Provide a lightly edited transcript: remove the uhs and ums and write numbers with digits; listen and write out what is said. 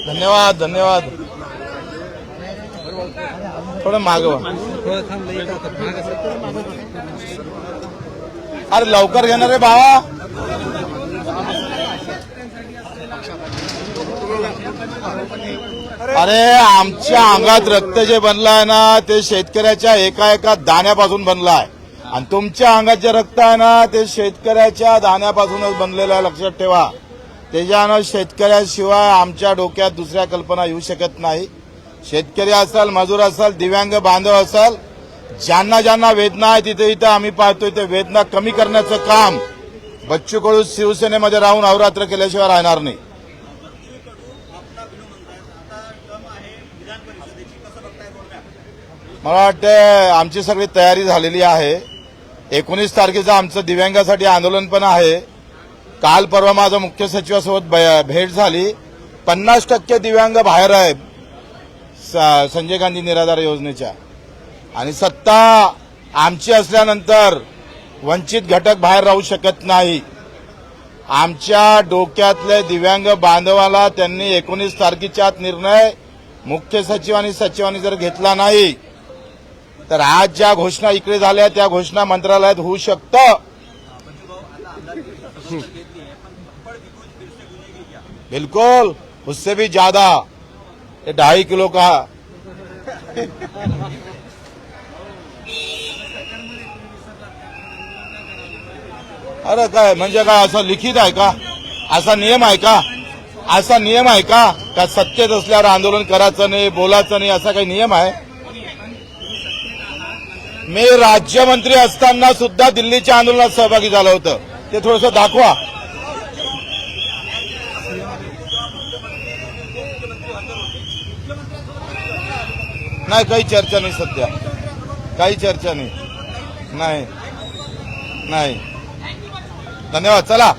धन्यवाद धन्यवाद. थोडं मागवा. अरे लवकर घेणार रे भावा. अरे आमच्या अंगात रक्त जे बनलाय ना ते शेतकऱ्याच्या एका एका दाण्यापासून बनलाय आणि तुमच्या अंगात जे रक्त आहे ना ते शेतकऱ्याच्या दाण्यापासूनच बनलेलं आहे. लक्षात ठेवा. त्याच्यानं शेतकऱ्याशिवाय आमच्या डोक्यात दुसऱ्या कल्पना येऊ शकत नाही. शेतकरी असाल, मजूर असाल, दिव्यांग बांधव असाल, ज्यांना ज्यांना वेदना आहे तिथे इथं आम्ही पाहतोय ते वेदना कमी करण्याचं काम बच्चू कडू शिवसेनेमध्ये राहून अहोरात्र केल्याशिवाय राहणार नाही. मला वाटतं आमची सगळी तयारी झालेली आहे. 19 तारखेचं आमचं दिव्यांगासाठी आंदोलन पण आहे. काल परवा माझं मुख्य सचिवासोबत भेट झाली. 50% दिव्यांग बाहेर आहे संजय गांधी निराधार योजनेच्या आणि सत्ता आमची असल्यानंतर वंचित घटक बाहेर राहू शकत नाही. आमच्या डोक्यातल्या दिव्यांग बांधवाला त्यांनी 19 तारखेच्या आत निर्णय मुख्य सचिव आणि सचिवांनी जर घेतला नाही तर आज ज्या घोषणा इकडे झाल्या त्या घोषणा मंत्रालयात होऊ शकतं. बिल्कुल उससे भी ज्यादा. 2.5 किलो का अरे काय म्हणजे काय असं लिखित आहे का? असा नियम आहे का? असा नियम आहे का सत्तेत असल्यावर आंदोलन करायचं नाही, बोलायचं नाही, असा काही नियम आहे? मी राज्यमंत्री असताना सुद्धा दिल्लीच्या आंदोलनात सहभागी झालं होतं. ते थोडंसं दाखवा. नाही काही चर्चा नाही सध्या. काही चर्चा नाही. नाही नाही. धन्यवाद. चला.